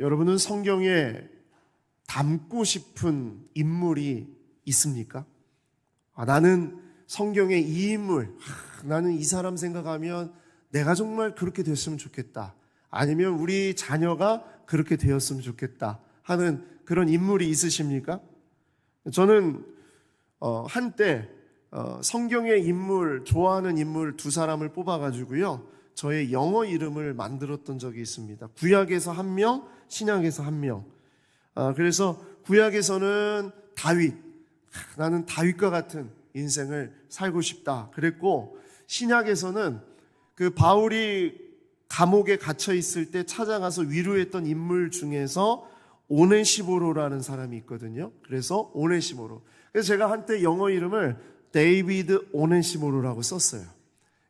여러분은 성경에 닮고 싶은 인물이 있습니까? 나는 성경의 이 인물, 나는 이 사람 생각하면 내가 정말 그렇게 됐으면 좋겠다. 아니면 우리 자녀가 그렇게 되었으면 좋겠다 하는 그런 인물이 있으십니까? 저는 한때 성경의 인물, 좋아하는 인물 두 사람을 뽑아가지고요, 저의 영어 이름을 만들었던 적이 있습니다. 구약에서 한 명, 신약에서 한 명. 그래서 구약에서는 다윗, 나는 다윗과 같은 인생을 살고 싶다 그랬고, 신약에서는 그 바울이 감옥에 gat혀 있을 때 찾아가서 위로했던 인물 중에서 오네시모로라는 사람이 있거든요. 그래서 오네시모로. 그래서 제가 한때 영어 이름을 데이비드 오네시모로라고 썼어요.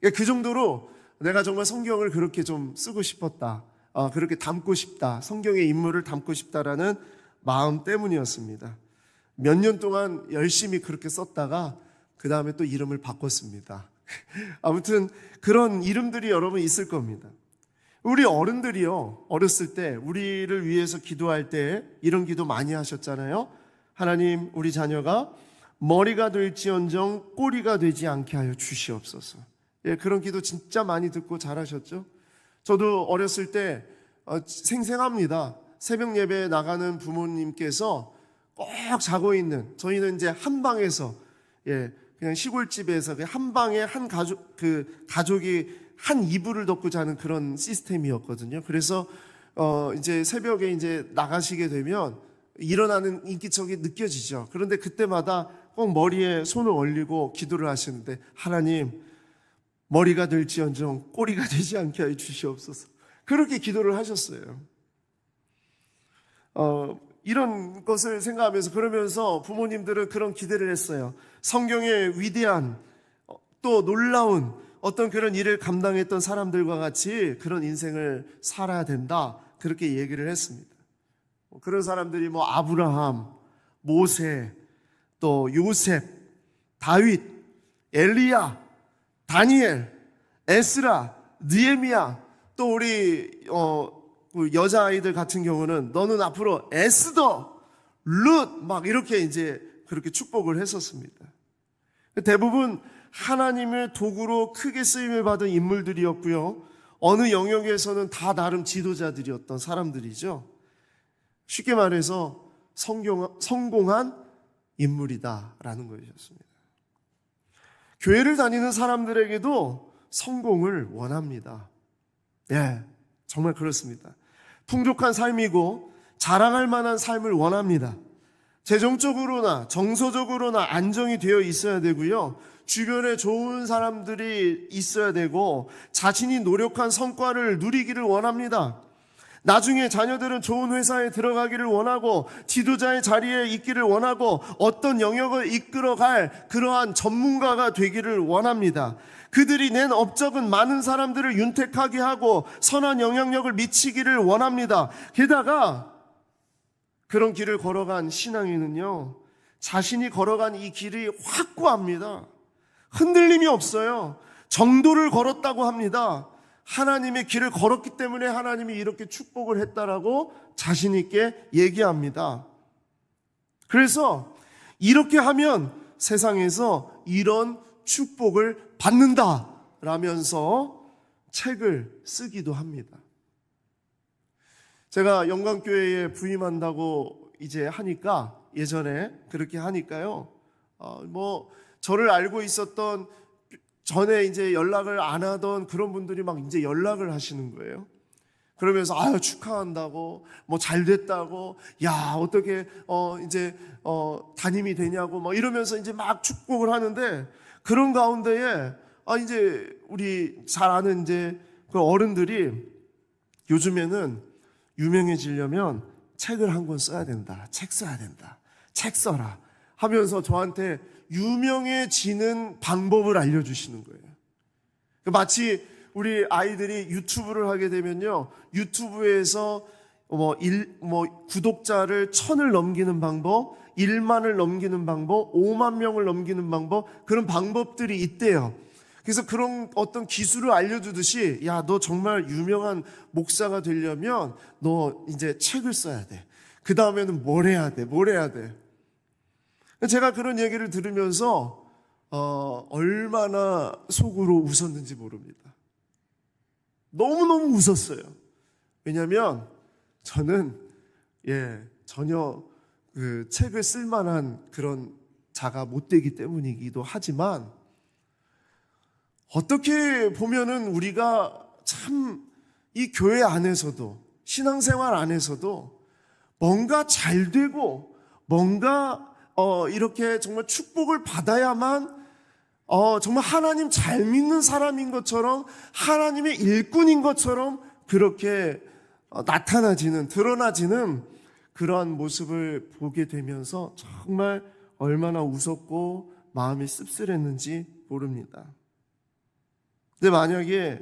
그 정도로 내가 정말 성경을 그렇게 좀 쓰고 싶었다, 그렇게 담고 싶다, 성경의 인물을 담고 싶다라는 마음 때문이었습니다. 몇 년 동안 열심히 그렇게 썼다가 그 다음에 또 이름을 바꿨습니다. 아무튼 그런 이름들이 여러분 있을 겁니다. 우리 어른들이요, 어렸을 때 우리를 위해서 기도할 때 이런 기도 많이 하셨잖아요. 하나님, 우리 자녀가 머리가 될지언정 꼬리가 되지 않게 하여 주시옵소서. 그런 기도 진짜 많이 듣고 잘하셨죠. 저도 어렸을 때 생생합니다. 새벽 예배에 나가는 부모님께서 꼭 자고 있는, 저희는 이제 한 방에서, 그냥 시골집에서 한 방에 한 가족이 한 이불을 덮고 자는 그런 시스템이었거든요. 그래서 이제 새벽에 이제 나가시게 되면 일어나는 인기척이 느껴지죠. 그런데 그때마다 꼭 머리에 손을 올리고 기도를 하시는데, 하나님, 머리가 될지언정 꼬리가 되지 않게 하여 주시옵소서. 그렇게 기도를 하셨어요. 이런 것을 생각하면서, 그러면서 부모님들은 그런 기대를 했어요. 성경의 위대한 또 놀라운 어떤 그런 일을 감당했던 사람들과 같이 그런 인생을 살아야 된다, 그렇게 얘기를 했습니다. 그런 사람들이 아브라함, 모세, 또 요셉, 다윗, 엘리야, 다니엘, 에스라, 느헤미야, 또 우리 여자아이들 같은 경우는 너는 앞으로 에스더, 룻 막 이렇게 이제 그렇게 축복을 했었습니다. 대부분 하나님의 도구로 크게 쓰임을 받은 인물들이었고요, 어느 영역에서는 다 나름 지도자들이었던 사람들이죠. 쉽게 말해서 성공한 인물이다라는 것이었습니다. 교회를 다니는 사람들에게도 성공을 원합니다. 정말 그렇습니다. 풍족한 삶이고 자랑할 만한 삶을 원합니다. 재정적으로나 정서적으로나 안정이 되어 있어야 되고요, 주변에 좋은 사람들이 있어야 되고, 자신이 노력한 성과를 누리기를 원합니다. 나중에 자녀들은 좋은 회사에 들어가기를 원하고, 지도자의 자리에 있기를 원하고, 어떤 영역을 이끌어갈 그러한 전문가가 되기를 원합니다. 그들이 낸 업적은 많은 사람들을 윤택하게 하고 선한 영향력을 미치기를 원합니다. 게다가 그런 길을 걸어간 신앙인은요, 자신이 걸어간 이 길이 확고합니다. 흔들림이 없어요. 정도를 걸었다고 합니다. 하나님의 길을 걸었기 때문에 하나님이 이렇게 축복을 했다라고 자신 있게 얘기합니다. 그래서 이렇게 하면 세상에서 이런 축복을 받는다라면서 책을 쓰기도 합니다. 제가 영광교회에 부임한다고 이제 하니까, 예전에 그렇게 하니까요, 저를 알고 있었던, 전에 이제 연락을 안 하던 그런 분들이 막 이제 연락을 하시는 거예요. 그러면서 축하한다고, 잘 됐다고, 어떻게 이제 담임이 되냐고 이러면서 이제 막 축복을 하는데, 그런 가운데에 이제 우리 잘 아는 이제 그 어른들이 요즘에는 유명해지려면 책을 한 권 써야 된다, 책 써야 된다, 책 써라 하면서 저한테 유명해지는 방법을 알려주시는 거예요. 마치 우리 아이들이 유튜브를 하게 되면요, 유튜브에서 구독자를 1000을 넘기는 방법, 1만을 넘기는 방법, 5만 명을 넘기는 방법, 그런 방법들이 있대요. 그래서 그런 어떤 기술을 알려주듯이, 야, 너 정말 유명한 목사가 되려면 너 이제 책을 써야 돼. 그 다음에는 뭘 해야 돼? 뭘 해야 돼? 제가 그런 얘기를 들으면서 얼마나 속으로 웃었는지 모릅니다. 너무너무 웃었어요. 왜냐하면 저는 전혀 그 책을 쓸 만한 그런 자가 못 되기 때문이기도 하지만, 어떻게 보면은 우리가 참 이 교회 안에서도, 신앙생활 안에서도 뭔가 잘 되고 뭔가 이렇게 정말 축복을 받아야만 정말 하나님 잘 믿는 사람인 것처럼, 하나님의 일꾼인 것처럼 그렇게 나타나지는, 드러나지는 그러한 모습을 보게 되면서 정말 얼마나 웃었고 마음이 씁쓸했는지 모릅니다. 근데 만약에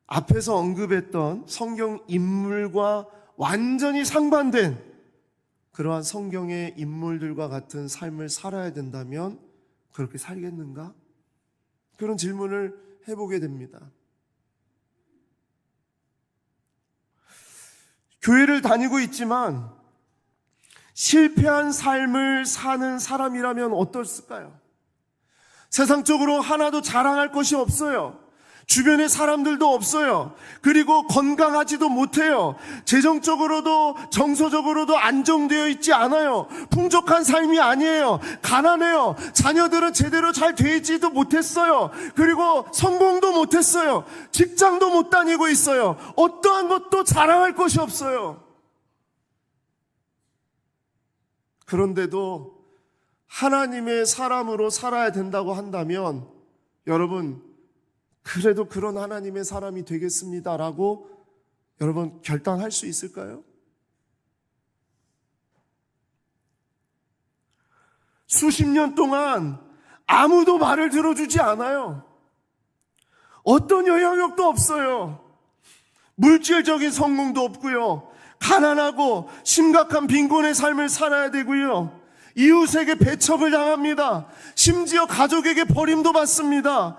앞에서 언급했던 성경 인물과 완전히 상반된 그러한 성경의 인물들과 같은 삶을 살아야 된다면 그렇게 살겠는가? 그런 질문을 해보게 됩니다. 교회를 다니고 있지만 실패한 삶을 사는 사람이라면 어떻을까요? 세상적으로 하나도 자랑할 것이 없어요. 주변에 사람들도 없어요. 그리고 건강하지도 못해요. 재정적으로도 정서적으로도 안정되어 있지 않아요. 풍족한 삶이 아니에요. 가난해요. 자녀들은 제대로 잘 되지도 못했어요. 그리고 성공도 못했어요. 직장도 못 다니고 있어요. 어떠한 것도 자랑할 것이 없어요. 그런데도 하나님의 사람으로 살아야 된다고 한다면, 여러분, 그래도 그런 하나님의 사람이 되겠습니다라고 여러분 결단할 수 있을까요? 수십 년 동안 아무도 말을 들어주지 않아요. 어떤 영향력도 없어요. 물질적인 성공도 없고요. 가난하고 심각한 빈곤의 삶을 살아야 되고요. 이웃에게 배척을 당합니다. 심지어 가족에게 버림도 받습니다.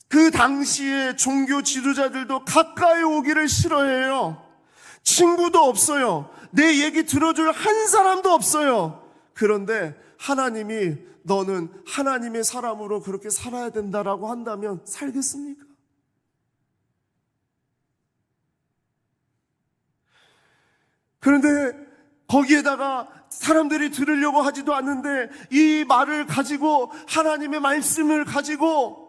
그 당시에 종교 지도자들도 가까이 오기를 싫어해요. 친구도 없어요. 내 얘기 들어줄 한 사람도 없어요. 그런데 하나님이 너는 하나님의 사람으로 그렇게 살아야 된다라고 한다면 살겠습니까? 그런데 거기에다가 사람들이 들으려고 하지도 않는데 이 말을 가지고, 하나님의 말씀을 가지고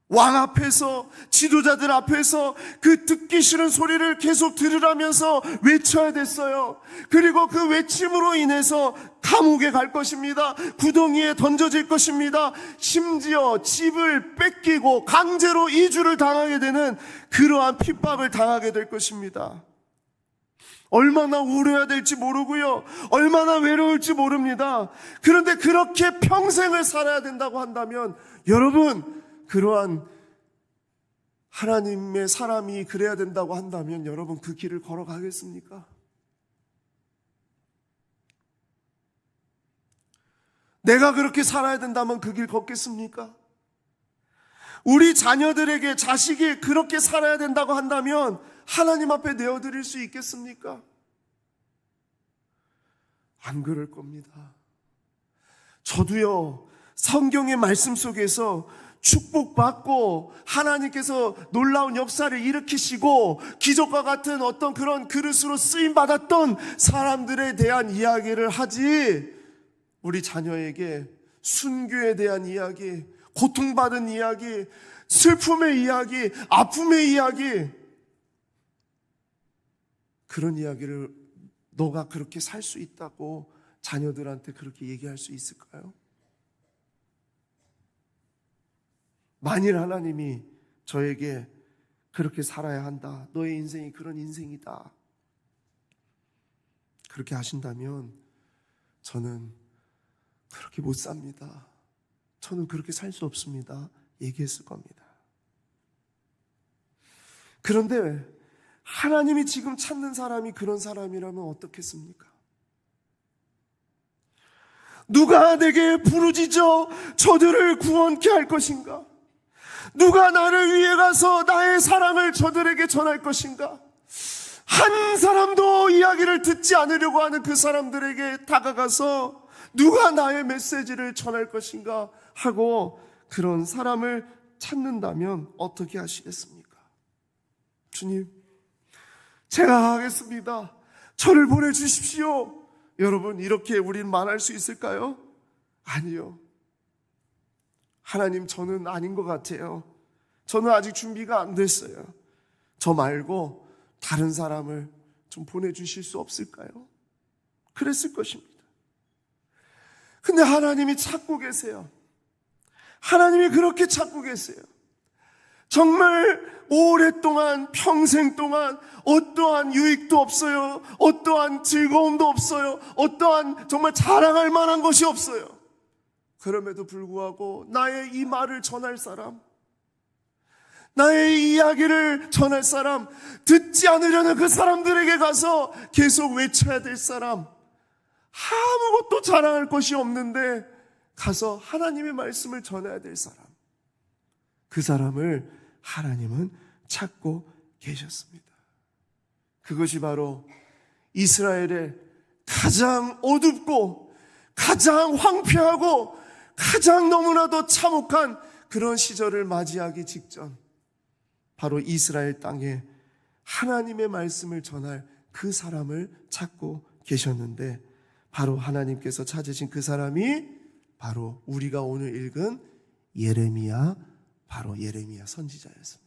왕 앞에서, 지도자들 앞에서 그 듣기 싫은 소리를 계속 들으라면서 외쳐야 됐어요. 그리고 그 외침으로 인해서 감옥에 갈 것입니다. 구덩이에 던져질 것입니다. 심지어 집을 뺏기고 강제로 이주를 당하게 되는 그러한 핍박을 당하게 될 것입니다. 얼마나 우려야 될지 모르고요. 얼마나 외로울지 모릅니다. 그런데 그렇게 평생을 살아야 된다고 한다면, 여러분, 그러한 하나님의 사람이 그래야 된다고 한다면 여러분 그 길을 걸어가겠습니까? 내가 그렇게 살아야 된다면 그 길 걷겠습니까? 우리 자녀들에게, 자식이 그렇게 살아야 된다고 한다면 하나님 앞에 내어드릴 수 있겠습니까? 안 그럴 겁니다. 저도요, 성경의 말씀 속에서 축복받고 하나님께서 놀라운 역사를 일으키시고 기적과 같은 어떤 그런 그릇으로 쓰임받았던 사람들에 대한 이야기를 하지, 우리 자녀에게 순교에 대한 이야기, 고통받은 이야기, 슬픔의 이야기, 아픔의 이야기, 그런 이야기를 너가 그렇게 살 수 있다고 자녀들한테 그렇게 얘기할 수 있을까요? 만일 하나님이 저에게 그렇게 살아야 한다, 너의 인생이 그런 인생이다, 그렇게 하신다면 저는 그렇게 못 삽니다. 저는 그렇게 살 수 없습니다. 얘기했을 겁니다. 그런데 하나님이 지금 찾는 사람이 그런 사람이라면 어떻겠습니까? 누가 내게 부르짖어 저들을 구원케 할 것인가? 누가 나를 위해 가서 나의 사랑을 저들에게 전할 것인가? 한 사람도 이야기를 듣지 않으려고 하는 그 사람들에게 다가가서 누가 나의 메시지를 전할 것인가 하고 그런 사람을 찾는다면 어떻게 하시겠습니까? 주님, 제가 하겠습니다. 저를 보내주십시오. 여러분, 이렇게 우리는 말할 수 있을까요? 아니요. 하나님, 저는 아닌 것 같아요. 저는 아직 준비가 안 됐어요. 저 말고 다른 사람을 좀 보내주실 수 없을까요? 그랬을 것입니다. 근데 하나님이 찾고 계세요. 하나님이 그렇게 찾고 계세요. 정말 오랫동안, 평생 동안 어떠한 유익도 없어요. 어떠한 즐거움도 없어요. 어떠한 정말 자랑할 만한 것이 없어요. 그럼에도 불구하고 나의 이 말을 전할 사람, 나의 이야기를 전할 사람, 듣지 않으려는 그 사람들에게 가서 계속 외쳐야 될 사람, 아무것도 자랑할 것이 없는데 가서 하나님의 말씀을 전해야 될 사람, 그 사람을 하나님은 찾고 계셨습니다. 그것이 바로 이스라엘의 가장 어둡고 가장 황폐하고 가장 너무나도 참혹한 그런 시절을 맞이하기 직전, 바로 이스라엘 땅에 하나님의 말씀을 전할 그 사람을 찾고 계셨는데, 바로 하나님께서 찾으신 그 사람이 바로 우리가 오늘 읽은 예레미야, 바로 예레미야 선지자였습니다.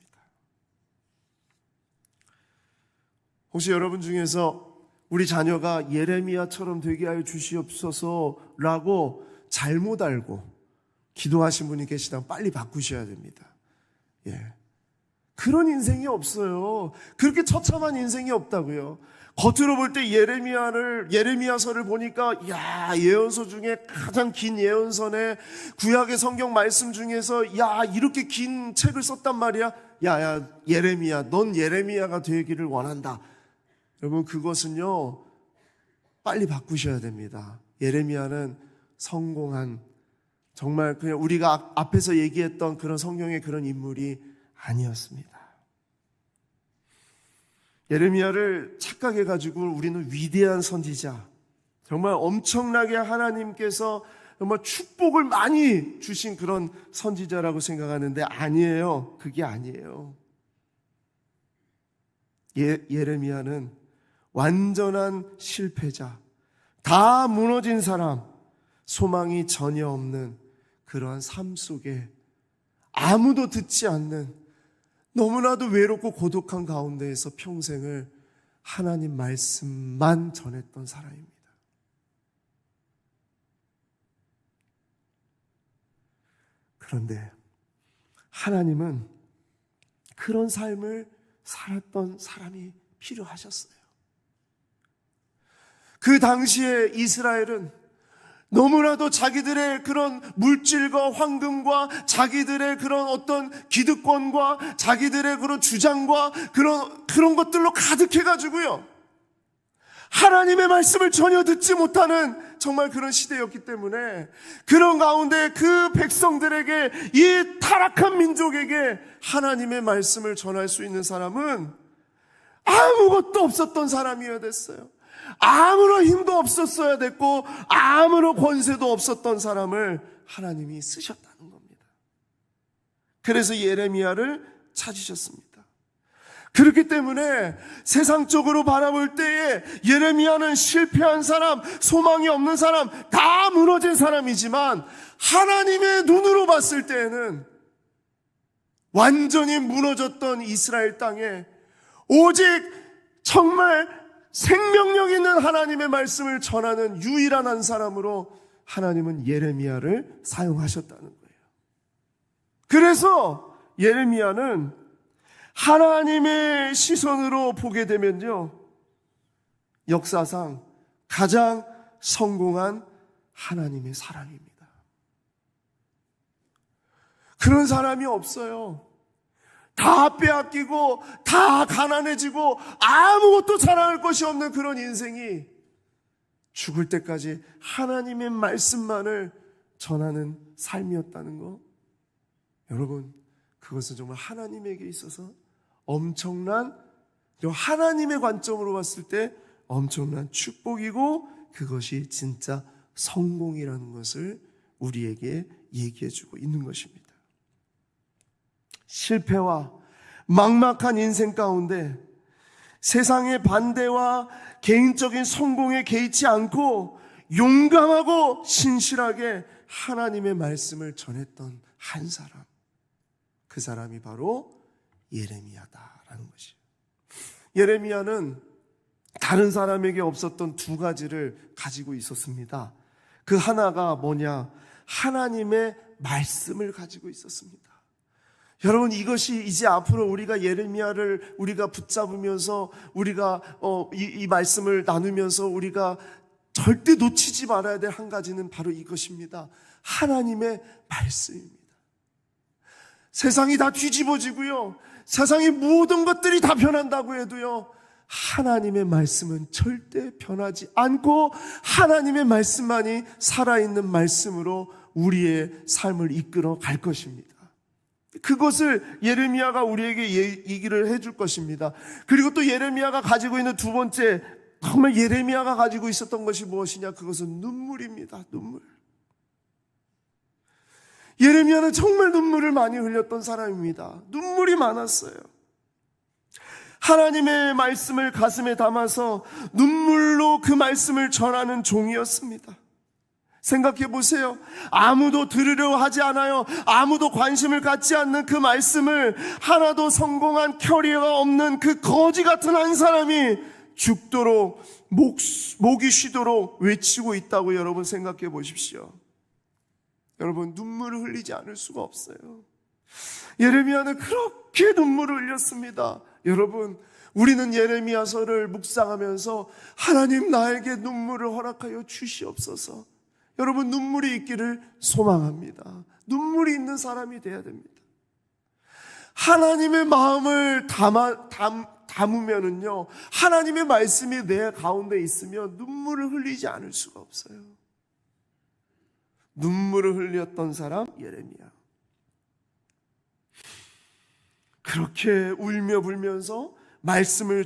혹시 여러분 중에서 우리 자녀가 예레미야처럼 되게 하여 주시옵소서라고 잘못 알고 기도하신 분이 계시다면 빨리 바꾸셔야 됩니다. 예. 그런 인생이 없어요. 그렇게 처참한 인생이 없다고요. 겉으로 볼 때 예레미야서를 보니까, 야, 예언서 중에 가장 긴 예언서네, 구약의 성경 말씀 중에서, 야, 이렇게 긴 책을 썼단 말이야. 야, 예레미야, 넌 예레미야가 되기를 원한다. 여러분, 그것은요, 빨리 바꾸셔야 됩니다. 예레미야는 성공한, 정말 그냥 우리가 앞에서 얘기했던 그런 성경의 그런 인물이 아니었습니다. 예레미야를 착각해가지고 우리는 위대한 선지자, 정말 엄청나게 하나님께서 정말 축복을 많이 주신 그런 선지자라고 생각하는데 아니에요. 그게 아니에요. 예레미야는 완전한 실패자, 다 무너진 사람, 소망이 전혀 없는 그러한 삶 속에 아무도 듣지 않는 너무나도 외롭고 고독한 가운데에서 평생을 하나님 말씀만 전했던 사람입니다. 그런데 하나님은 그런 삶을 살았던 사람이 필요하셨어요. 그 당시에 이스라엘은 너무나도 자기들의 그런 물질과 황금과 자기들의 그런 어떤 기득권과 자기들의 그런 주장과 그런 것들로 가득해가지고요, 하나님의 말씀을 전혀 듣지 못하는 정말 그런 시대였기 때문에 그런 가운데 그 백성들에게, 이 타락한 민족에게 하나님의 말씀을 전할 수 있는 사람은 아무것도 없었던 사람이어야 됐어요. 아무런 힘도 없었어야 됐고 아무런 권세도 없었던 사람을 하나님이 쓰셨다는 겁니다. 그래서 예레미야를 찾으셨습니다. 그렇기 때문에 세상적으로 바라볼 때에 예레미야는 실패한 사람, 소망이 없는 사람, 다 무너진 사람이지만 하나님의 눈으로 봤을 때에는 완전히 무너졌던 이스라엘 땅에 오직 정말 생명력 있는 하나님의 말씀을 전하는 유일한 한 사람으로 하나님은 예레미야를 사용하셨다는 거예요. 그래서 예레미야는 하나님의 시선으로 보게 되면요, 역사상 가장 성공한 하나님의 사람입니다. 그런 사람이 없어요. 다 빼앗기고 다 가난해지고 아무것도 자랑할 것이 없는 그런 인생이 죽을 때까지 하나님의 말씀만을 전하는 삶이었다는 거. 여러분, 그것은 정말 하나님에게 있어서 엄청난, 하나님의 관점으로 봤을 때 엄청난 축복이고, 그것이 진짜 성공이라는 것을 우리에게 얘기해주고 있는 것입니다. 실패와 막막한 인생 가운데 세상의 반대와 개인적인 성공에 개의치 않고 용감하고 신실하게 하나님의 말씀을 전했던 한 사람, 그 사람이 바로 예레미야다라는 것이에요. 예레미야는 다른 사람에게 없었던 두 가지를 가지고 있었습니다. 그 하나가 뭐냐? 하나님의 말씀을 가지고 있었습니다. 여러분, 이것이 이제 앞으로 우리가 예레미야를 우리가 붙잡으면서 우리가 이 말씀을 나누면서 우리가 절대 놓치지 말아야 될 한 가지는 바로 이것입니다. 하나님의 말씀입니다. 세상이 다 뒤집어지고요, 세상의 모든 것들이 다 변한다고 해도요, 하나님의 말씀은 절대 변하지 않고 하나님의 말씀만이 살아있는 말씀으로 우리의 삶을 이끌어 갈 것입니다. 그것을 예레미야가 우리에게 얘기를 해줄 것입니다. 그리고 또 예레미야가 가지고 있는 두 번째, 정말 예레미야가 가지고 있었던 것이 무엇이냐? 그것은 눈물입니다. 눈물. 예레미야는 정말 눈물을 많이 흘렸던 사람입니다. 눈물이 많았어요. 하나님의 말씀을 가슴에 담아서 눈물로 그 말씀을 전하는 종이었습니다. 생각해 보세요. 아무도 들으려 하지 않아요. 아무도 관심을 갖지 않는 그 말씀을 하나도 성공한 커리어가 없는 그 거지 같은 한 사람이 죽도록 목이 쉬도록 외치고 있다고 여러분 생각해 보십시오. 여러분, 눈물을 흘리지 않을 수가 없어요. 예레미야는 그렇게 눈물을 흘렸습니다. 여러분, 우리는 예레미야서를 묵상하면서 하나님, 나에게 눈물을 허락하여 주시옵소서. 여러분, 눈물이 있기를 소망합니다. 눈물이 있는 사람이 돼야 됩니다. 하나님의 마음을 담으면은요, 하나님의 말씀이 내 가운데 있으면 눈물을 흘리지 않을 수가 없어요. 눈물을 흘렸던 사람 예레미야. 그렇게 울며 불면서 말씀을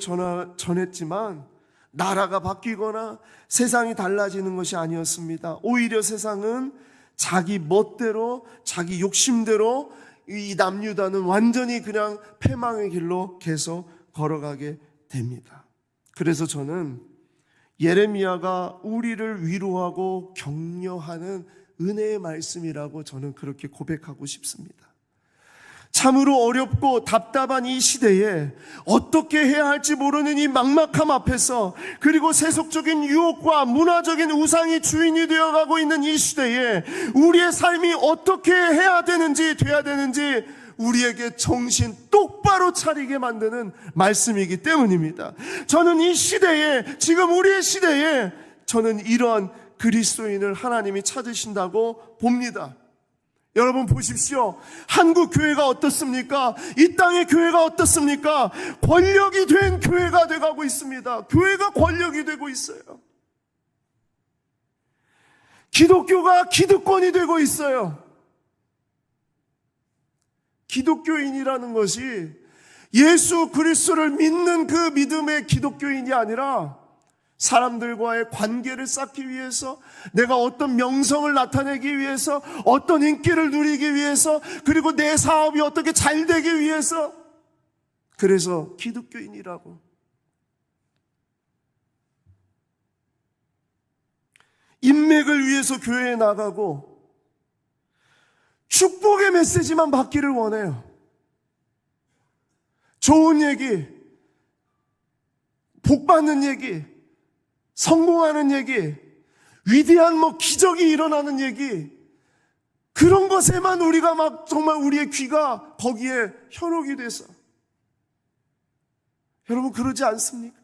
전했지만 나라가 바뀌거나 세상이 달라지는 것이 아니었습니다. 오히려 세상은 자기 멋대로, 자기 욕심대로 이 남유다는 완전히 그냥 패망의 길로 계속 걸어가게 됩니다. 그래서 저는 예레미야가 우리를 위로하고 격려하는 은혜의 말씀이라고 저는 그렇게 고백하고 싶습니다. 참으로 어렵고 답답한 이 시대에 어떻게 해야 할지 모르는 이 막막함 앞에서, 그리고 세속적인 유혹과 문화적인 우상이 주인이 되어가고 있는 이 시대에 우리의 삶이 어떻게 해야 되는지, 돼야 되는지 우리에게 정신 똑바로 차리게 만드는 말씀이기 때문입니다. 저는 이 시대에, 지금 우리의 시대에 저는 이러한 그리스도인을 하나님이 찾으신다고 봅니다. 여러분 보십시오. 한국 교회가 어떻습니까? 이 땅의 교회가 어떻습니까? 권력이 된 교회가 돼가고 있습니다. 교회가 권력이 되고 있어요. 기독교가 기득권이 되고 있어요. 기독교인이라는 것이 예수 그리스도를 믿는 그 믿음의 기독교인이 아니라 사람들과의 관계를 쌓기 위해서, 내가 어떤 명성을 나타내기 위해서, 어떤 인기를 누리기 위해서, 그리고 내 사업이 어떻게 잘 되기 위해서, 그래서 기독교인이라고. 인맥을 위해서 교회에 나가고 축복의 메시지만 받기를 원해요. 좋은 얘기, 복 받는 얘기, 성공하는 얘기, 위대한 기적이 일어나는 얘기, 그런 것에만 우리가 정말 우리의 귀가 거기에 현혹이 돼서. 여러분, 그러지 않습니까?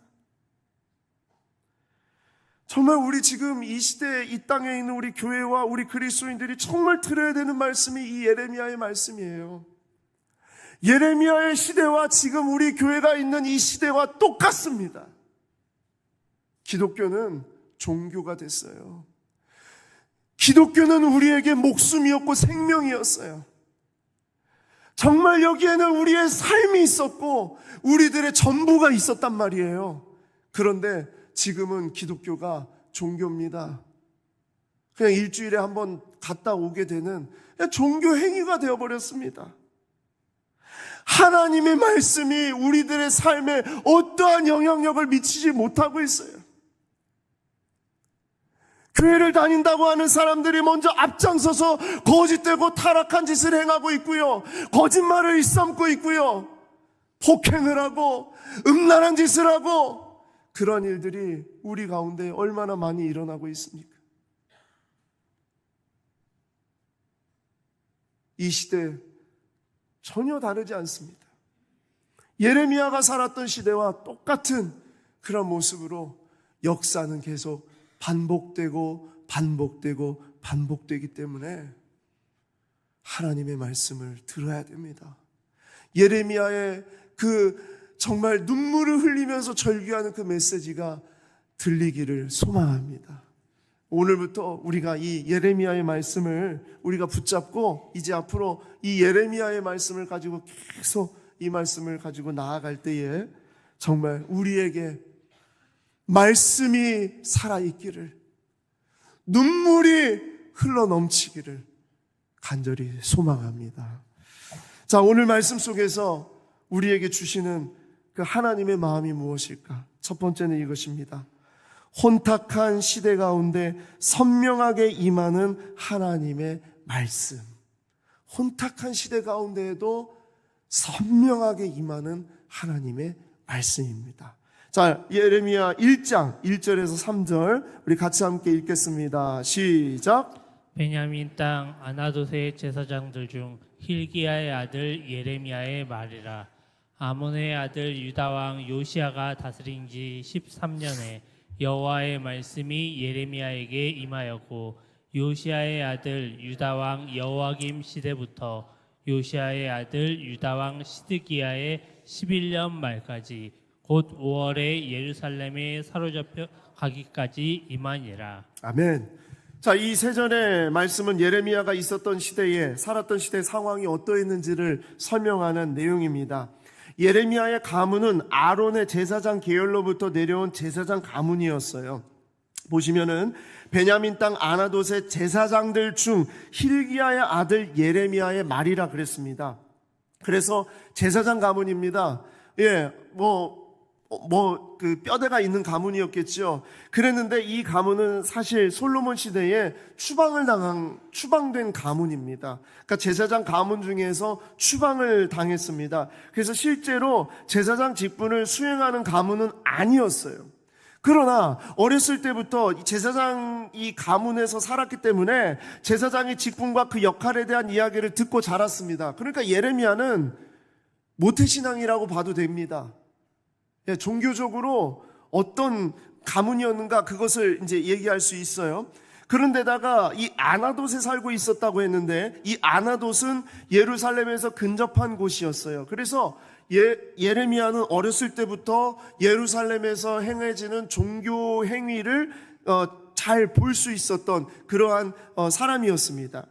정말 우리 지금 이 시대에 이 땅에 있는 우리 교회와 우리 그리스도인들이 정말 들어야 되는 말씀이 이 예레미야의 말씀이에요. 예레미야의 시대와 지금 우리 교회가 있는 이 시대와 똑같습니다. 기독교는 종교가 됐어요. 기독교는 우리에게 목숨이었고 생명이었어요. 정말 여기에는 우리의 삶이 있었고 우리들의 전부가 있었단 말이에요. 그런데 지금은 기독교가 종교입니다. 그냥 일주일에 한번 갔다 오게 되는 종교 행위가 되어버렸습니다. 하나님의 말씀이 우리들의 삶에 어떠한 영향력을 미치지 못하고 있어요. 교회를 다닌다고 하는 사람들이 먼저 앞장서서 거짓되고 타락한 짓을 행하고 있고요. 거짓말을 일삼고 있고요. 폭행을 하고 음란한 짓을 하고 그런 일들이 우리 가운데 얼마나 많이 일어나고 있습니까? 이 시대 전혀 다르지 않습니다. 예레미야가 살았던 시대와 똑같은 그런 모습으로 역사는 계속 반복되고 반복되고 반복되기 때문에 하나님의 말씀을 들어야 됩니다. 예레미야의 그 정말 눈물을 흘리면서 절규하는 그 메시지가 들리기를 소망합니다. 오늘부터 우리가 이 예레미야의 말씀을 우리가 붙잡고 이제 앞으로 이 예레미야의 말씀을 가지고 계속 이 말씀을 가지고 나아갈 때에 정말 우리에게 말씀이 살아있기를, 눈물이 흘러넘치기를 간절히 소망합니다. 자, 오늘 말씀 속에서 우리에게 주시는 그 하나님의 마음이 무엇일까? 첫 번째는 이것입니다. 혼탁한 시대 가운데 선명하게 임하는 하나님의 말씀. 혼탁한 시대 가운데에도 선명하게 임하는 하나님의 말씀입니다. 자, 예레미야 1장 1절에서 3절 우리 같이 함께 읽겠습니다. 시작. 베냐민 땅 아나돗의 제사장들 중 힐기야의 아들 예레미야의 말이라. 아몬의 아들 유다 왕 요시야가 다스린 지 13년에 여호와의 말씀이 예레미야에게 임하였고, 요시야의 아들 유다 왕 여호와김 시대부터 요시야의 아들 유다 왕 시드기야의 11년 말까지 곧 5월에 예루살렘에 사로잡혀 가기까지 임하니라. 아멘. 자, 이 세 절의 말씀은 예레미야가 있었던 시대에 살았던 시대의 상황이 어떠했는지를 설명하는 내용입니다. 예레미야의 가문은 아론의 제사장 계열로부터 내려온 제사장 가문이었어요. 보시면은 베냐민 땅 아나돗의 제사장들 중 힐기야의 아들 예레미야의 말이라 그랬습니다. 그래서 제사장 가문입니다. 그 뼈대가 있는 가문이었겠죠. 그랬는데 이 가문은 사실 솔로몬 시대에 추방된 가문입니다. 그러니까 제사장 가문 중에서 추방을 당했습니다. 그래서 실제로 제사장 직분을 수행하는 가문은 아니었어요. 그러나 어렸을 때부터 제사장 이 가문에서 살았기 때문에 제사장의 직분과 그 역할에 대한 이야기를 듣고 자랐습니다. 그러니까 예레미야는 모태신앙이라고 봐도 됩니다. 종교적으로 어떤 가문이었는가 그것을 이제 얘기할 수 있어요. 그런데다가 이 아나돗에 살고 있었다고 했는데 이 아나돗은 예루살렘에서 근접한 곳이었어요. 그래서 예레미야는 어렸을 때부터 예루살렘에서 행해지는 종교 행위를 잘 볼 수 있었던 그러한 사람이었습니다.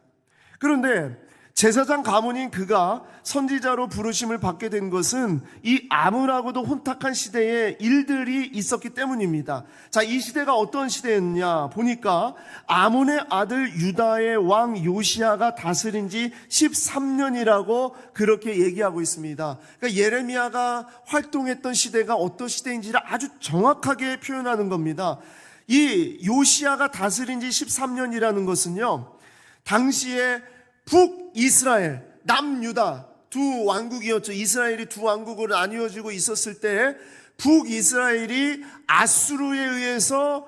그런데 제사장 가문인 그가 선지자로 부르심을 받게 된 것은 이 암울하고도 혼탁한 시대에 일들이 있었기 때문입니다. 자, 이 시대가 어떤 시대였냐 보니까 아몬의 아들 유다의 왕 요시야가 다스린 지 13년이라고 그렇게 얘기하고 있습니다. 그러니까 예레미야가 활동했던 시대가 어떤 시대인지를 아주 정확하게 표현하는 겁니다. 이 요시야가 다스린 지 13년이라는 것은요, 당시에 북이스라엘, 남유다 두 왕국이었죠. 이스라엘이 두 왕국으로 나뉘어지고 있었을 때 북이스라엘이 아수르에 의해서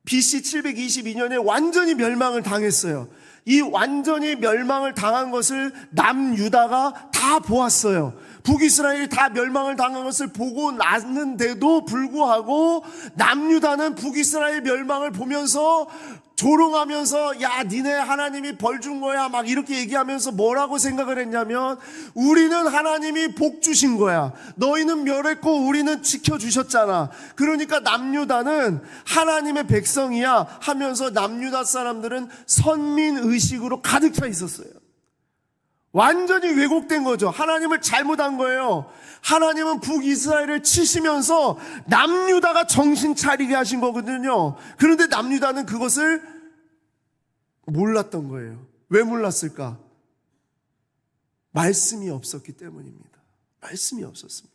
BC 722년에 완전히 멸망을 당했어요. 이 완전히 멸망을 당한 것을 남유다가 다 보았어요. 북이스라엘이 다 멸망을 당한 것을 보고 났는데도 불구하고 남유다는 북이스라엘 멸망을 보면서 조롱하면서 야 니네 하나님이 벌 준 거야 막 이렇게 얘기하면서 뭐라고 생각을 했냐면 우리는 하나님이 복 주신 거야. 너희는 멸했고 우리는 지켜주셨잖아. 그러니까 남유다는 하나님의 백성이야 하면서 남유다 사람들은 선민의식으로 가득 차 있었어요. 완전히 왜곡된 거죠. 하나님을 잘못한 거예요. 하나님은 북이스라엘을 치시면서 남유다가 정신 차리게 하신 거거든요. 그런데 남유다는 그것을 몰랐던 거예요. 왜 몰랐을까? 말씀이 없었기 때문입니다. 말씀이 없었습니다.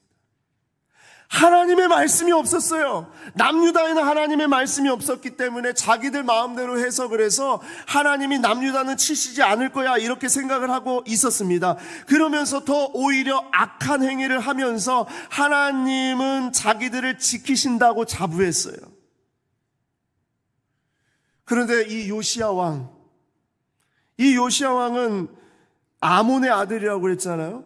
하나님의 말씀이 없었어요. 남유다에는 하나님의 말씀이 없었기 때문에 자기들 마음대로 해석을 해서 하나님이 남유다는 치시지 않을 거야 이렇게 생각을 하고 있었습니다. 그러면서 더 오히려 악한 행위를 하면서 하나님은 자기들을 지키신다고 자부했어요. 그런데 이 요시야 왕은 아몬의 아들이라고 그랬잖아요.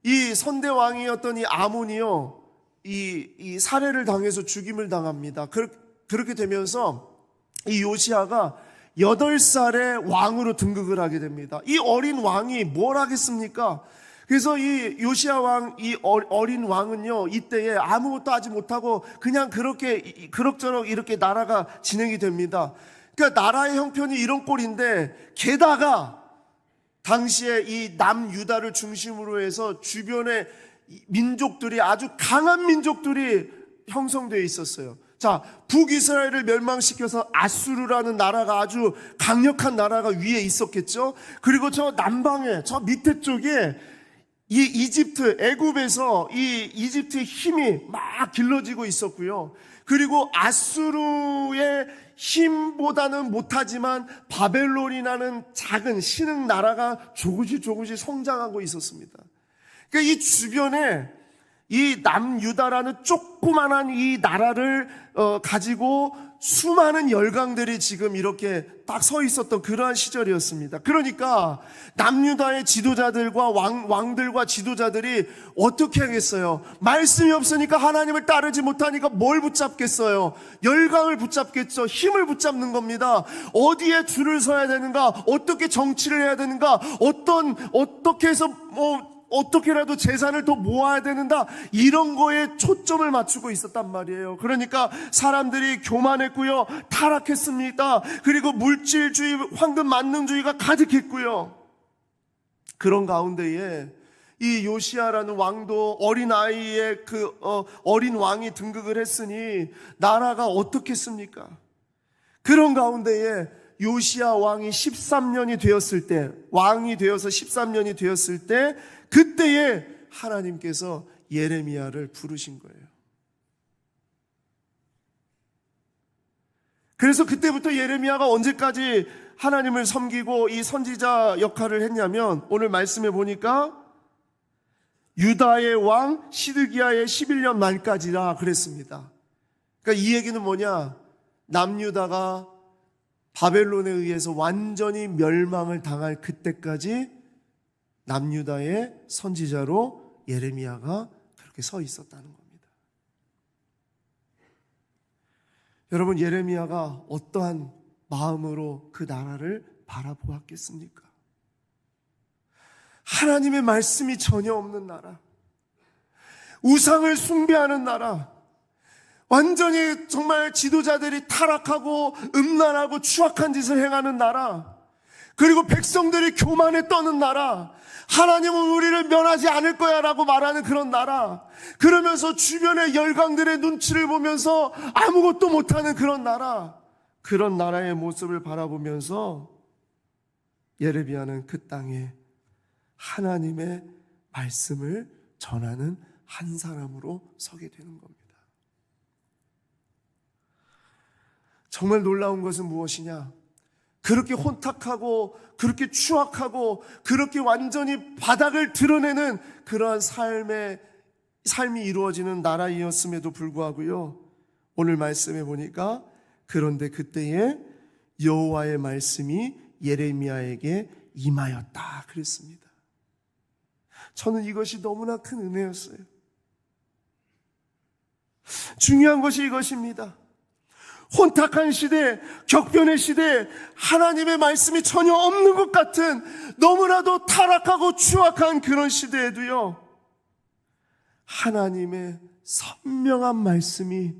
이 선대 왕이었던 이 아몬이요, 이 살해를 당해서 죽임을 당합니다. 그렇게 되면서 이 요시야가 8살에 왕으로 등극을 하게 됩니다. 이 어린 왕이 뭘 하겠습니까? 그래서 이 요시야 왕, 이 어린 왕은요, 이때에 아무것도 하지 못하고 그냥 그럭저럭 이렇게 나라가 진행이 됩니다. 그러니까 나라의 형편이 이런 꼴인데, 게다가 당시에 이 남유다를 중심으로 해서 주변에 민족들이, 아주 강한 민족들이 형성되어 있었어요. 자, 북이스라엘을 멸망시켜서 아수르라는 나라가, 아주 강력한 나라가 위에 있었겠죠. 그리고 저 남방에, 저 밑에 쪽에 이 이집트, 애굽에서 이 이집트의 힘이 막 길러지고 있었고요. 그리고 아수르의 힘보다는 못하지만 바벨론이라는 작은 신흥 나라가 조금씩 성장하고 있었습니다. 그러니까 이 주변에 이 남유다라는 조그만한 이 나라를 가지고 수많은 열강들이 지금 이렇게 딱 서 있었던 그러한 시절이었습니다. 그러니까 남유다의 지도자들과 왕들과 지도자들이 어떻게 하겠어요? 말씀이 없으니까, 하나님을 따르지 못하니까 뭘 붙잡겠어요? 열강을 붙잡겠죠. 힘을 붙잡는 겁니다. 어디에 줄을 서야 되는가? 어떻게 정치를 해야 되는가? 어떻게 해서 어떻게라도 재산을 더 모아야 되는다, 이런 거에 초점을 맞추고 있었단 말이에요. 그러니까 사람들이 교만했고요, 타락했습니다. 그리고 물질주의, 황금 만능주의가 가득했고요. 그런 가운데에 이 요시야라는 왕도 어린아이의 어린 왕이 등극을 했으니 나라가 어떻겠습니까? 그런 가운데에 요시야 왕이 13년이 되었을 때, 왕이 되어서 13년이 되었을 때, 그때에 하나님께서 예레미야를 부르신 거예요. 그래서 그때부터 예레미야가 언제까지 하나님을 섬기고 이 선지자 역할을 했냐면, 오늘 말씀해 보니까 유다의 왕 시드기야의 11년 말까지라 그랬습니다. 그러니까 이 얘기는 뭐냐? 남유다가 바벨론에 의해서 완전히 멸망을 당할 그때까지 남유다의 선지자로 예레미야가 그렇게 서 있었다는 겁니다. 여러분, 예레미야가 어떠한 마음으로 그 나라를 바라보았겠습니까? 하나님의 말씀이 전혀 없는 나라, 우상을 숭배하는 나라, 완전히 정말 지도자들이 타락하고 음란하고 추악한 짓을 행하는 나라, 그리고 백성들이 교만에 떠는 나라, 하나님은 우리를 면하지 않을 거야 라고 말하는 그런 나라, 그러면서 주변의 열강들의 눈치를 보면서 아무것도 못하는 그런 나라, 그런 나라의 모습을 바라보면서 예레미야는 그 땅에 하나님의 말씀을 전하는 한 사람으로 서게 되는 겁니다. 정말 놀라운 것은 무엇이냐? 그렇게 혼탁하고 그렇게 추악하고 그렇게 완전히 바닥을 드러내는 그러한 삶이 이루어지는 나라이었음에도 불구하고요, 오늘 말씀해 보니까 그런데 그때에 여호와의 말씀이 예레미야에게 임하였다 그랬습니다. 저는 이것이 너무나 큰 은혜였어요. 중요한 것이 이것입니다. 혼탁한 시대, 격변의 시대, 하나님의 말씀이 전혀 없는 것 같은 너무나도 타락하고 추악한 그런 시대에도요, 하나님의 선명한 말씀이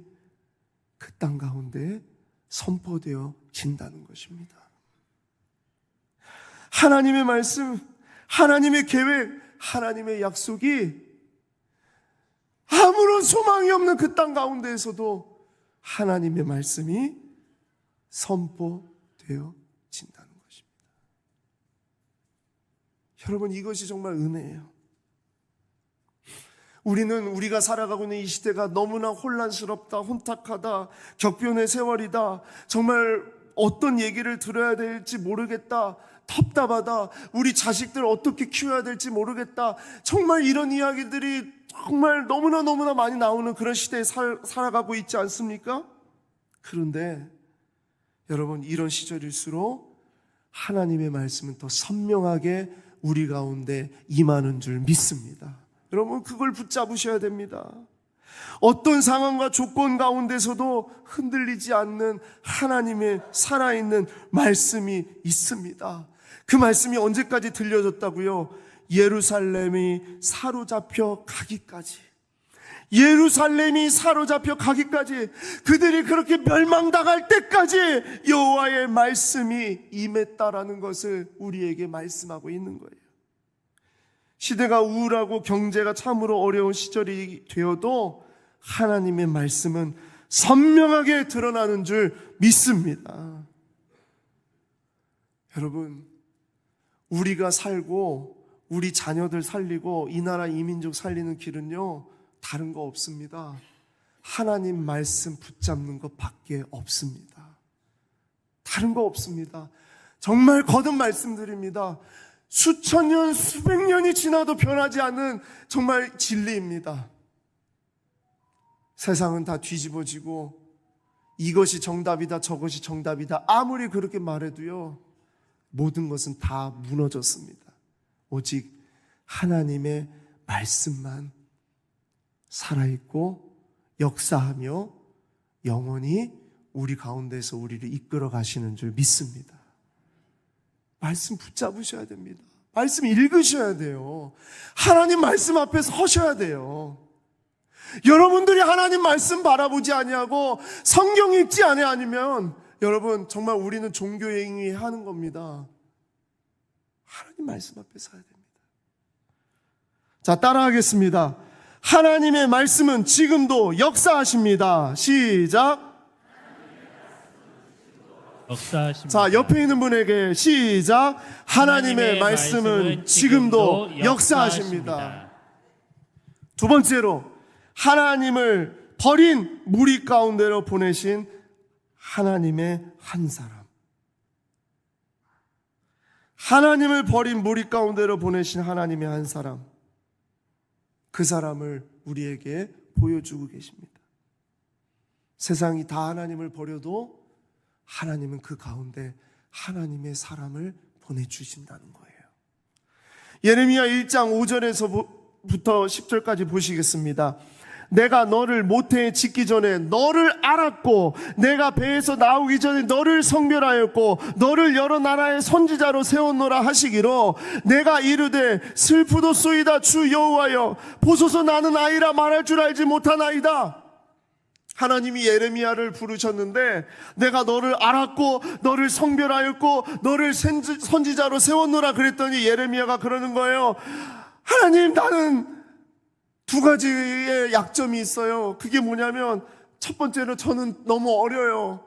그 땅 가운데 선포되어 진다는 것입니다. 하나님의 말씀, 하나님의 계획, 하나님의 약속이 아무런 소망이 없는 그 땅 가운데에서도 하나님의 말씀이 선포되어 진다는 것입니다. 여러분, 이것이 정말 은혜예요. 우리가 살아가고 있는 이 시대가 너무나 혼란스럽다, 혼탁하다, 격변의 세월이다, 정말 어떤 얘기를 들어야 될지 모르겠다, 답답하다, 우리 자식들 어떻게 키워야 될지 모르겠다, 정말 이런 이야기들이 정말 너무나 많이 나오는 그런 시대에 살아가고 있지 않습니까? 그런데 여러분, 이런 시절일수록 하나님의 말씀은 더 선명하게 우리 가운데 임하는 줄 믿습니다. 여러분, 그걸 붙잡으셔야 됩니다. 어떤 상황과 조건 가운데서도 흔들리지 않는 하나님의 살아있는 말씀이 있습니다. 그 말씀이 언제까지 들려졌다고요? 예루살렘이 사로잡혀 가기까지. 예루살렘이 사로잡혀 가기까지, 그들이 그렇게 멸망당할 때까지 여호와의 말씀이 임했다라는 것을 우리에게 말씀하고 있는 거예요. 시대가 우울하고 경제가 참으로 어려운 시절이 되어도 하나님의 말씀은 선명하게 드러나는 줄 믿습니다. 여러분, 우리가 살고 우리 자녀들 살리고 이 나라 이민족 살리는 길은요, 다른 거 없습니다. 하나님 말씀 붙잡는 것 밖에 없습니다. 다른 거 없습니다. 정말 거듭 말씀드립니다. 수천 년, 수백 년이 지나도 변하지 않는 정말 진리입니다. 세상은 다 뒤집어지고 이것이 정답이다, 저것이 정답이다, 아무리 그렇게 말해도요, 모든 것은 다 무너졌습니다. 오직 하나님의 말씀만 살아있고 역사하며 영원히 우리 가운데서 우리를 이끌어 가시는 줄 믿습니다. 말씀 붙잡으셔야 됩니다. 말씀 읽으셔야 돼요. 하나님 말씀 앞에 서셔야 돼요. 여러분들이 하나님 말씀 바라보지 아니하고 성경 읽지 아니면 여러분, 정말 우리는 종교행위 하는 겁니다. 하나님 말씀 앞에 서야 됩니다. 자, 따라하겠습니다. 하나님의 말씀은 지금도 역사하십니다. 시작. 역사하십니다. 자, 옆에 있는 분에게 시작. 하나님의 말씀은 지금도 역사하십니다. 두 번째로, 하나님을 버린 무리 가운데로 보내신 하나님의 한 사람. 하나님을 버린 무리 가운데로 보내신 하나님의 한 사람. 그 사람을 우리에게 보여주고 계십니다. 세상이 다 하나님을 버려도 하나님은 그 가운데 하나님의 보내주신다는 거예요. 예레미야 1장 5절에서부터 10절까지 보시겠습니다. 내가 너를 모태에 짓기 전에 너를 알았고, 내가 배에서 나오기 전에 너를 성별하였고, 너를 여러 나라의 선지자로 세웠노라 하시기로, 내가 이르되 슬프도소이다 주 여호와여, 보소서 나는 아이라 말할 줄 알지 못하나이다. 하나님이 예레미야를 부르셨는데, 내가 너를 알았고 너를 성별하였고 너를 선지자로 세웠노라 그랬더니 예레미야가 그러는 거예요. 하나님, 나는 두 가지의 약점이 있어요. 그게 뭐냐면, 첫 번째로 저는 너무 어려요.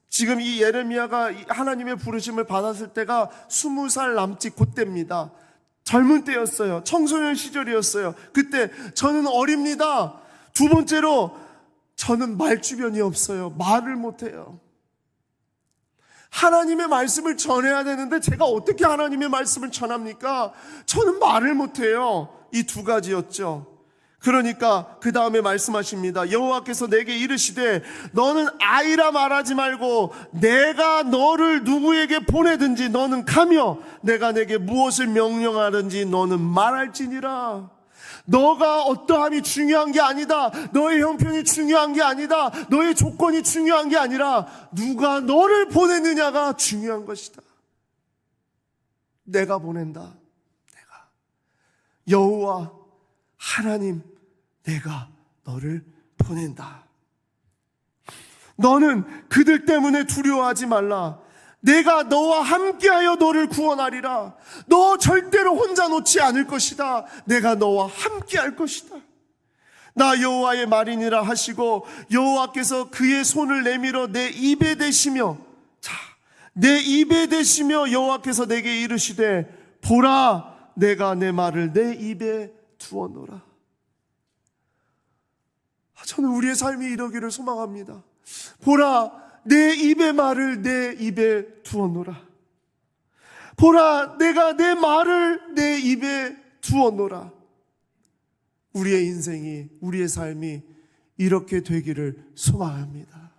지금 이 예레미야가 하나님의 부르심을 받았을 때가 20살 남짓 그때입니다. 젊은 때였어요. 청소년 시절이었어요. 그때 저는 어립니다. 두 번째로, 저는 말주변이 없어요. 말을 못해요. 하나님의 말씀을 전해야 되는데 제가 어떻게 하나님의 말씀을 전합니까? 저는 말을 못해요. 이 두 가지였죠. 그러니까 그 다음에 말씀하십니다. 여호와께서 내게 이르시되 너는 아이라 말하지 말고 내가 너를 누구에게 보내든지 너는 가며 내가 내게 무엇을 명령하든지 너는 말할지니라. 너가 어떠함이 중요한 게 아니다. 너의 형편이 중요한 게 아니다. 너의 조건이 중요한 게 아니라 누가 너를 보냈느냐가 중요한 것이다. 내가 보낸다. 내가. 여호와 하나님, 내가 너를 보낸다. 너는 그들 때문에 두려워하지 말라. 내가 너와 함께하여 너를 구원하리라. 너 절대로 혼자 놓지 않을 것이다. 내가 너와 함께할 것이다. 나 여호와의 말이니라 하시고 여호와께서 그의 손을 내밀어 내 입에 대시며, 자, 내 입에 대시며 여호와께서 내게 이르시되 보라, 내가 내 말을 내 입에 두어놓으라. 저는 우리의 삶이 이러기를 소망합니다. 보라, 내 입의 말을 내 입에 두어놓으라. 보라, 내가 내 말을 내 입에 두어놓으라. 우리의 인생이, 우리의 삶이 이렇게 되기를 소망합니다.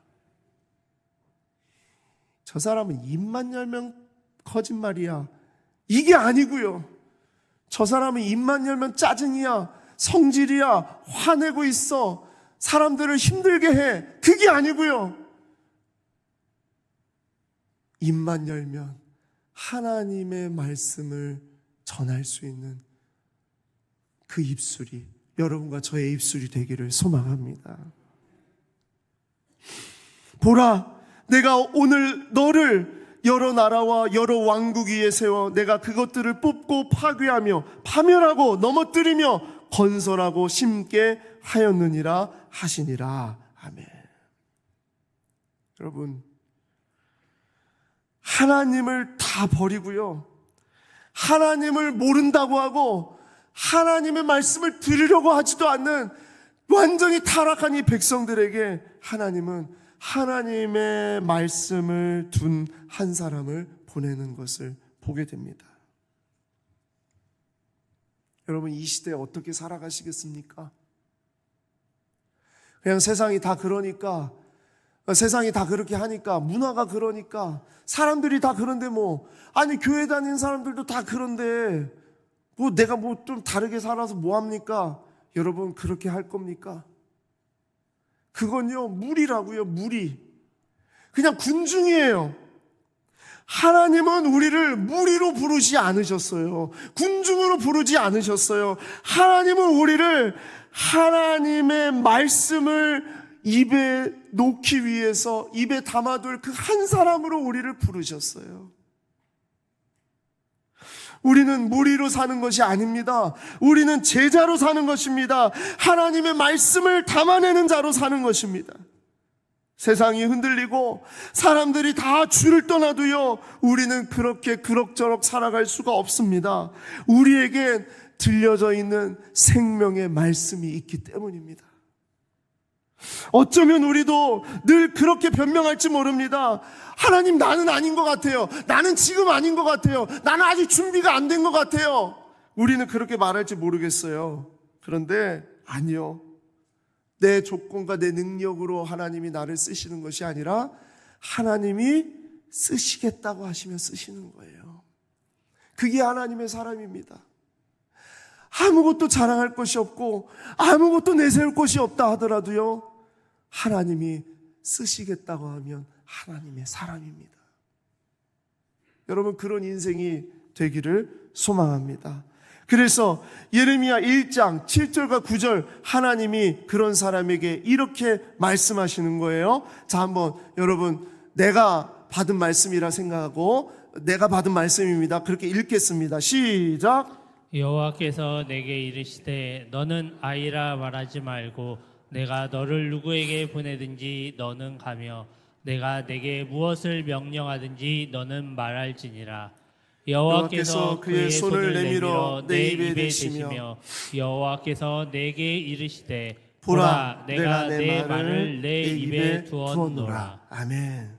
저 사람은 입만 열면 거짓말이야, 이게 아니고요. 저 사람은 입만 열면 짜증이야, 성질이야, 화내고 있어, 사람들을 힘들게 해, 그게 아니고요. 입만 열면 하나님의 말씀을 전할 수 있는 그 입술이 여러분과 저의 입술이 되기를 소망합니다. 보라, 내가 오늘 너를 여러 나라와 여러 왕국 위에 세워 내가 그것들을 뽑고 파괴하며 파멸하고 넘어뜨리며 건설하고 심게 하였느니라 하시니라. 아멘. 여러분, 하나님을 다 버리고요, 하나님을 모른다고 하고 하나님의 말씀을 들으려고 하지도 않는 완전히 타락한 이 백성들에게 하나님은 하나님의 말씀을 둔 한 사람을 보내는 것을 보게 됩니다. 여러분, 이 시대에 어떻게 살아가시겠습니까? 그냥 세상이 다 그러니까, 세상이 다 그렇게 하니까, 문화가 그러니까, 사람들이 다 그런데 아니 교회 다니는 사람들도 다 그런데 내가 좀 다르게 살아서 뭐합니까? 여러분, 그렇게 할 겁니까? 그건요, 무리라고요, 무리. 그냥 군중이에요. 하나님은 우리를 무리로 부르지 않으셨어요. 군중으로 부르지 않으셨어요. 하나님은 우리를 하나님의 말씀을 입에 놓기 위해서 입에 담아둘 그 한 사람으로 우리를 부르셨어요. 우리는 무리로 사는 것이 아닙니다. 우리는 제자로 사는 것입니다. 하나님의 말씀을 담아내는 자로 사는 것입니다. 세상이 흔들리고 사람들이 다 주를 떠나도요, 우리는 그렇게 그럭저럭 살아갈 수가 없습니다. 우리에겐 들려져 있는 생명의 말씀이 있기 때문입니다. 어쩌면 우리도 늘 그렇게 변명할지 모릅니다. 하나님, 나는 아닌 것 같아요. 나는 지금 아닌 것 같아요. 나는 아직 준비가 안 된 것 같아요. 우리는 그렇게 말할지 모르겠어요. 그런데 아니요, 내 조건과 내 능력으로 하나님이 나를 쓰시는 것이 아니라 하나님이 쓰시겠다고 하시면 쓰시는 거예요. 그게 하나님의 사람입니다. 아무것도 자랑할 것이 없고 아무것도 내세울 것이 없다 하더라도요, 하나님이 쓰시겠다고 하면 하나님의 사람입니다. 여러분, 그런 인생이 되기를 소망합니다. 그래서 예레미야 1장 7절과 9절, 하나님이 그런 사람에게 이렇게 말씀하시는 거예요. 자, 한번 여러분, 내가 받은 말씀이라 생각하고 내가 받은 말씀입니다. 그렇게 읽겠습니다. 시작. 여호와께서 내게 이르시되 너는 아이라 말하지 말고 내가 너를 누구에게 보내든지 너는 가며 내가 내게 무엇을 명령하든지 너는 말할지니라. 여호와께서 그의 손을 내밀어 내 입에 대시며 여호와께서 내게 이르시되 보라, 내가 내 말을 내 입에 두었노라. 아멘.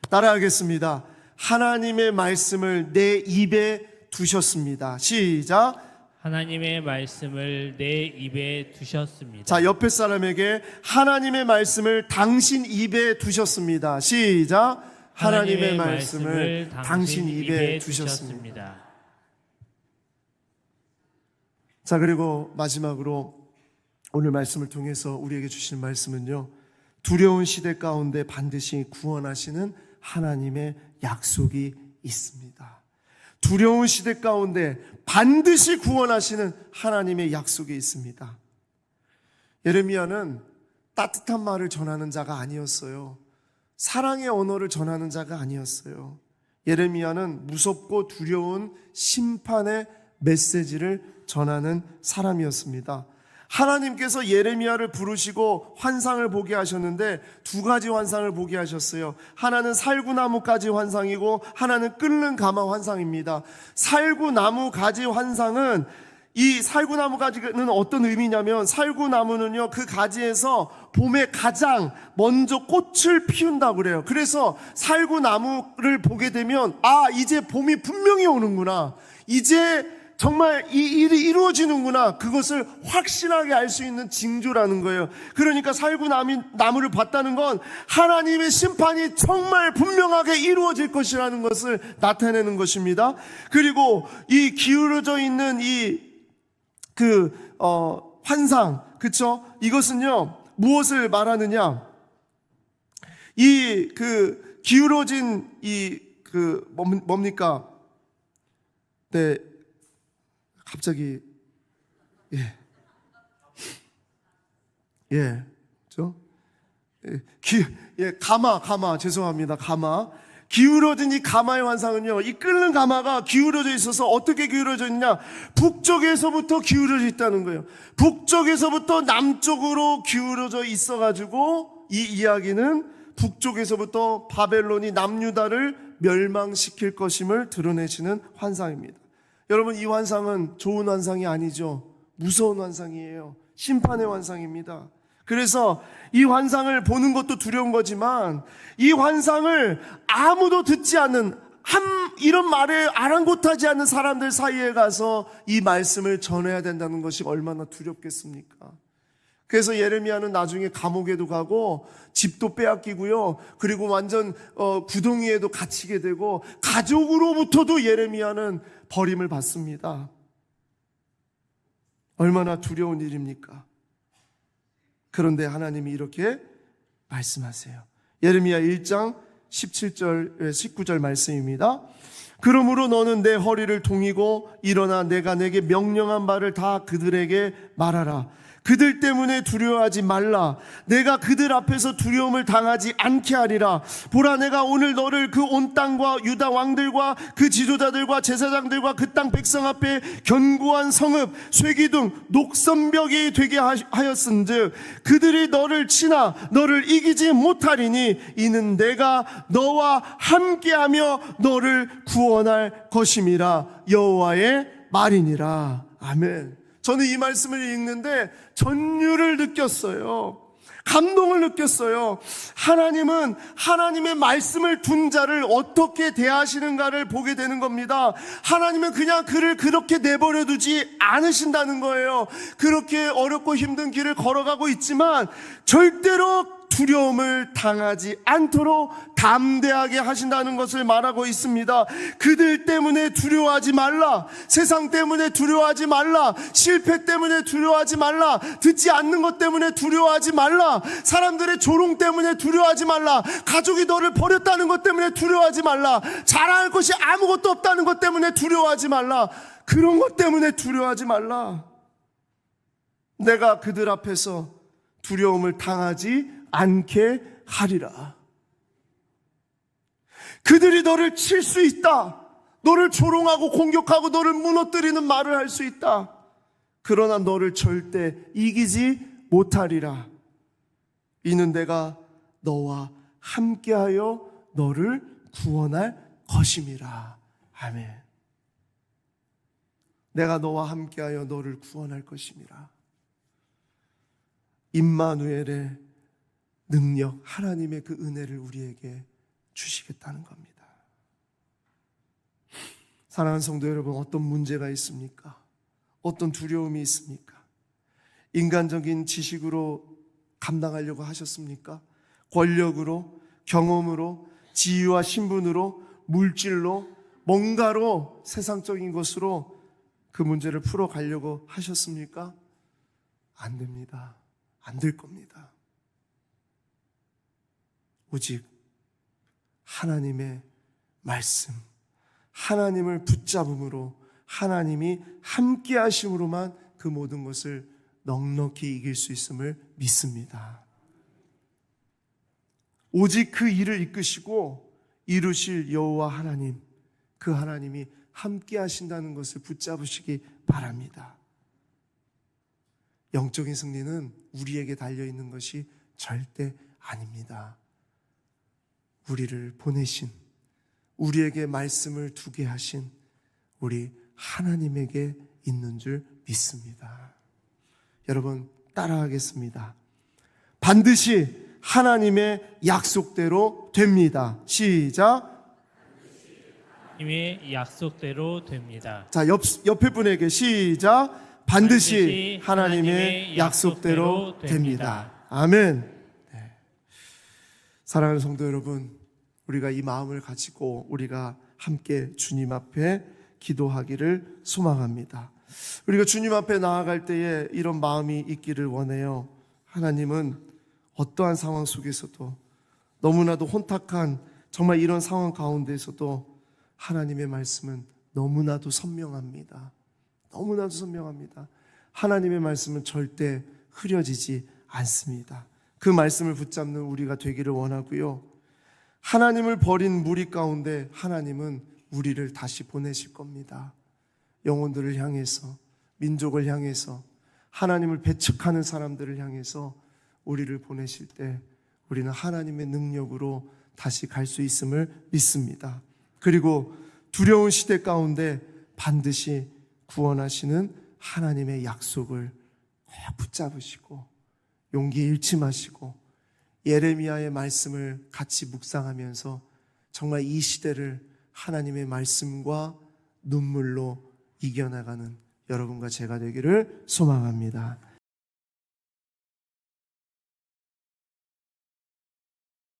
따라하겠습니다. 하나님의 말씀을 내 입에 두셨습니다. 시작. 하나님의 말씀을 내 입에 두셨습니다. 자, 옆에 사람에게 하나님의 말씀을 당신 입에 두셨습니다. 시작. 하나님의 말씀을 당신 입에 두셨습니다. 자, 그리고 마지막으로 오늘 말씀을 통해서 우리에게 주신 말씀은요, 두려운 시대 가운데 반드시 구원하시는 하나님의 약속이 있습니다. 두려운 시대 가운데 반드시 구원하시는 하나님의 약속이 있습니다. 예레미야는 따뜻한 말을 전하는 자가 아니었어요. 사랑의 언어를 전하는 자가 아니었어요. 예레미야는 무섭고 두려운 심판의 메시지를 전하는 사람이었습니다. 하나님께서 예레미야를 부르시고 환상을 보게 하셨는데 두 가지 환상을 보게 하셨어요. 하나는 살구나무 가지 환상이고 하나는 끓는 가마 환상입니다. 살구나무 가지 환상은, 이 살구나무 가지는 어떤 의미냐면, 살구나무는요, 그 가지에서 봄에 가장 먼저 꽃을 피운다고 그래요. 그래서 살구나무를 보게 되면, 이제 봄이 분명히 오는구나, 이제 정말 이 일이 이루어지는구나, 그것을 확실하게 알 수 있는 징조라는 거예요. 그러니까 살구나무를 봤다는 건 하나님의 심판이 정말 분명하게 이루어질 것이라는 것을 나타내는 것입니다. 그리고 이 기울어져 있는 환상, 그쵸? 이것은요, 무엇을 말하느냐? 기울어진 뭡니까? 네, 갑자기, 그죠? 가마, 죄송합니다. 가마. 기울어진 이 가마의 환상은요, 이 끓는 가마가 기울어져 있어서 어떻게 기울어져 있냐? 북쪽에서부터 기울어져 있다는 거예요. 북쪽에서부터 남쪽으로 기울어져 있어가지고, 이 이야기는 북쪽에서부터 바벨론이 남유다를 멸망시킬 것임을 드러내시는 환상입니다. 여러분, 이 환상은 좋은 환상이 아니죠. 무서운 환상이에요. 심판의 환상입니다. 그래서 이 환상을 보는 것도 두려운 거지만, 이 환상을 아무도 듣지 않는, 이런 말에 아랑곳하지 않는 사람들 사이에 가서 이 말씀을 전해야 된다는 것이 얼마나 두렵겠습니까? 그래서 예레미야는 나중에 감옥에도 가고 집도 빼앗기고요, 그리고 완전 구덩이에도 갇히게 되고, 가족으로부터도 예레미야는 버림을 받습니다. 얼마나 두려운 일입니까? 그런데 하나님이 이렇게 말씀하세요. 예레미야 1장 17절 19절 말씀입니다. 그러므로 너는 내 허리를 동이고 일어나 내가 내게 명령한 바를 다 그들에게 말하라. 그들 때문에 두려워하지 말라. 내가 그들 앞에서 두려움을 당하지 않게 하리라. 보라, 내가 오늘 너를 그 온 땅과 유다 왕들과 그 지도자들과 제사장들과 그 땅 백성 앞에 견고한 성읍, 쇠기둥, 녹선벽이 되게 하였은즉 그들이 너를 치나 너를 이기지 못하리니 이는 내가 너와 함께하며 너를 구원할 것임이라. 여호와의 말이니라. 아멘. 저는 이 말씀을 읽는데 전율을 느꼈어요. 감동을 느꼈어요. 하나님은 하나님의 말씀을 둔 자를 어떻게 대하시는가를 보게 되는 겁니다. 하나님은 그냥 그를 그렇게 내버려 두지 않으신다는 거예요. 그렇게 어렵고 힘든 길을 걸어가고 있지만 절대로 두려움을 당하지 않도록 담대하게 하신다는 것을 말하고 있습니다. 그들 때문에 두려워하지 말라. 세상 때문에 두려워하지 말라. 실패 때문에 두려워하지 말라. 듣지 않는 것 때문에 두려워하지 말라. 사람들의 조롱 때문에 두려워하지 말라. 가족이 너를 버렸다는 것 때문에 두려워하지 말라. 자랑할 것이 아무것도 없다는 것 때문에 두려워하지 말라. 그런 것 때문에 두려워하지 말라. 내가 그들 앞에서 두려움을 당하지 않게 하리라. 그들이 너를 칠 수 있다. 너를 조롱하고 공격하고 너를 무너뜨리는 말을 할 수 있다. 그러나 너를 절대 이기지 못하리라. 이는 내가 너와 함께하여 너를 구원할 것임이라. 아멘. 내가 너와 함께하여 너를 구원할 것임이라. 임마누엘의 능력, 하나님의 그 은혜를 우리에게 주시겠다는 겁니다. 사랑하는 성도 여러분, 어떤 문제가 있습니까? 어떤 두려움이 있습니까? 인간적인 지식으로 감당하려고 하셨습니까? 권력으로, 경험으로, 지위와 신분으로, 물질로, 뭔가로, 세상적인 것으로 그 문제를 풀어가려고 하셨습니까? 안 됩니다. 안 될 겁니다. 오직 하나님의 말씀, 하나님을 붙잡음으로, 하나님이 함께 하심으로만 그 모든 것을 넉넉히 이길 수 있음을 믿습니다. 오직 그 일을 이끄시고 이루실 여호와 하나님, 그 하나님이 함께 하신다는 것을 붙잡으시기 바랍니다. 영적인 승리는 우리에게 달려있는 것이 절대 아닙니다. 우리를 보내신, 우리에게 말씀을 두게 하신 우리 하나님에게 있는 줄 믿습니다. 여러분, 따라하겠습니다. 반드시 하나님의 약속대로 됩니다. 시작. 하나님의 약속대로 됩니다. 자, 옆에 분에게 시작. 반드시 하나님의 약속대로 됩니다. 아멘. 네. 사랑하는 성도 여러분, 우리가 이 마음을 가지고 우리가 함께 주님 앞에 기도하기를 소망합니다. 우리가 주님 앞에 나아갈 때에 이런 마음이 있기를 원해요. 하나님은 어떠한 상황 속에서도, 너무나도 혼탁한 정말 이런 상황 가운데서도 하나님의 말씀은 너무나도 선명합니다. 너무나도 선명합니다. 하나님의 말씀은 절대 흐려지지 않습니다. 그 말씀을 붙잡는 우리가 되기를 원하고요. 하나님을 버린 무리 가운데 하나님은 우리를 다시 보내실 겁니다. 영혼들을 향해서, 민족을 향해서, 하나님을 배척하는 사람들을 향해서 우리를 보내실 때 우리는 하나님의 능력으로 다시 갈 수 있음을 믿습니다. 그리고 두려운 시대 가운데 반드시 구원하시는 하나님의 약속을 꼭 붙잡으시고 용기 잃지 마시고 예레미야의 말씀을 같이 묵상하면서 정말 이 시대를 하나님의 말씀과 눈물로 이겨나가는 여러분과 제가 되기를 소망합니다.